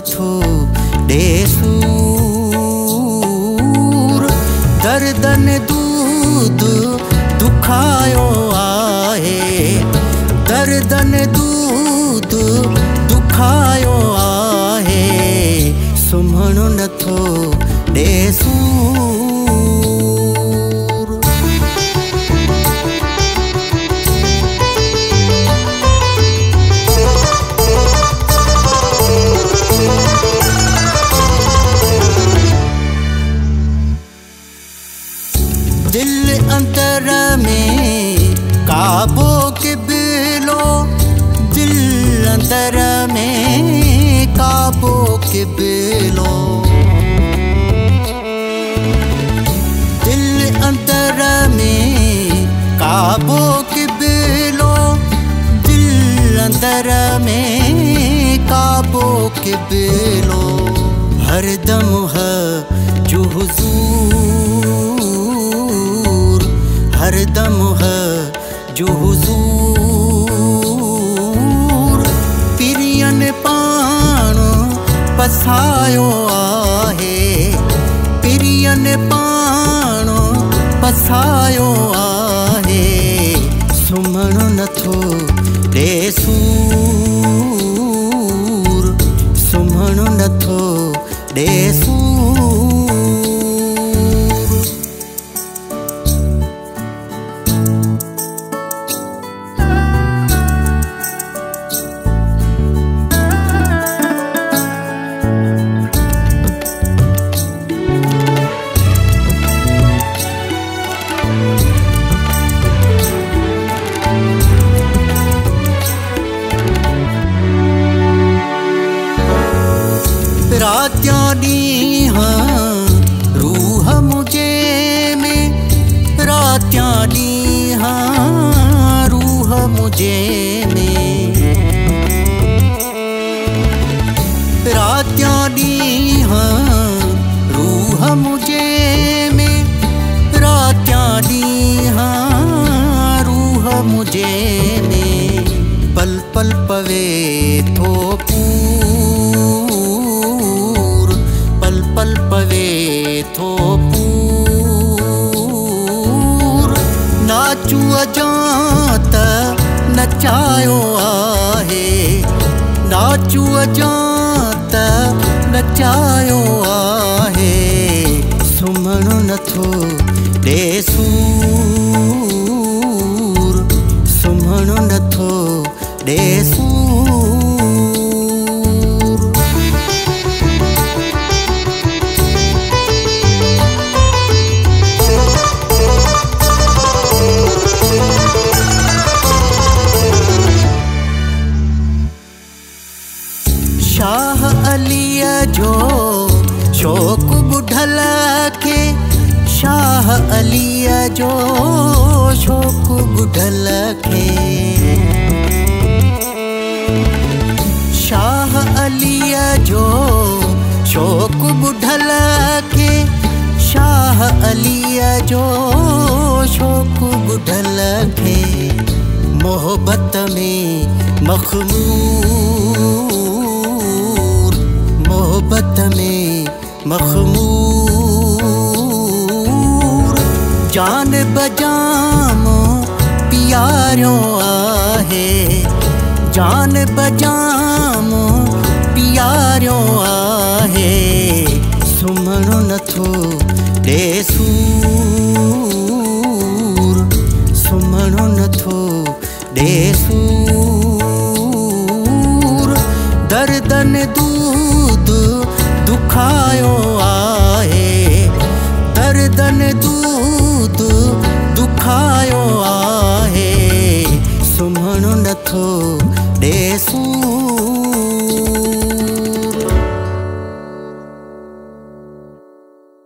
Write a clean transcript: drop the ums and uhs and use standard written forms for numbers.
नथो ॾेसूर। दर्दन दूध दुखायो आहे, दर्दन दूध दुखायो आहे, सुम्हण नथो ॾेसूर। दिल अंतर में काबो के बिलो, दिल अंतर में काबो के बिलो, दिल अंतर में काबो के बिलो, दिल अंतर में काबो के बिलो। हरदम है जो हुजूर, हरदम है जो हुजूर, पिरियन पाण पसायो आहे, पिरियन पाण पसायो आहे, सुम्हण नथो ॾेसूर, सुम्हण नथो ॾेसूर। रात्यां ॾींहं रूह मुझे में, रात्यां ॾींहं रूह मुझे में, रात्यां ॾींहं रूह मुझे में, रात्यां ॾींहं रूह मुझे में, पल पल पवे थो पल पवे थो पूर। नाचू अजां त नचायो आहे, नाचू अजां त नचायो आहे, सुम्हण नथो ॾेसूर, सुम्हण नथो ॾेसूर। शाह अलीअ जो शौक़ ॿुधल खे, शाह अलीअ जो शौक़ ॿुधल खे, शाह अलीअ जो शौक़ ॿुधल खे, शाह अलीअ जो शौक़ ॿुधल खे, मोहब्बत में मख़मूर, मोहब्बत में मख़मूर, जान बजाम प्यारो आहे, जान बजाम प्यारो आहे, सुम्हण नथो ॾेसूर, सुम्हण नथो ॾेसूर। दर्दन दूध दुखायो आहे, दर्दन दूध दुखायो आहे, सुम्हण नथो ॾेसूर।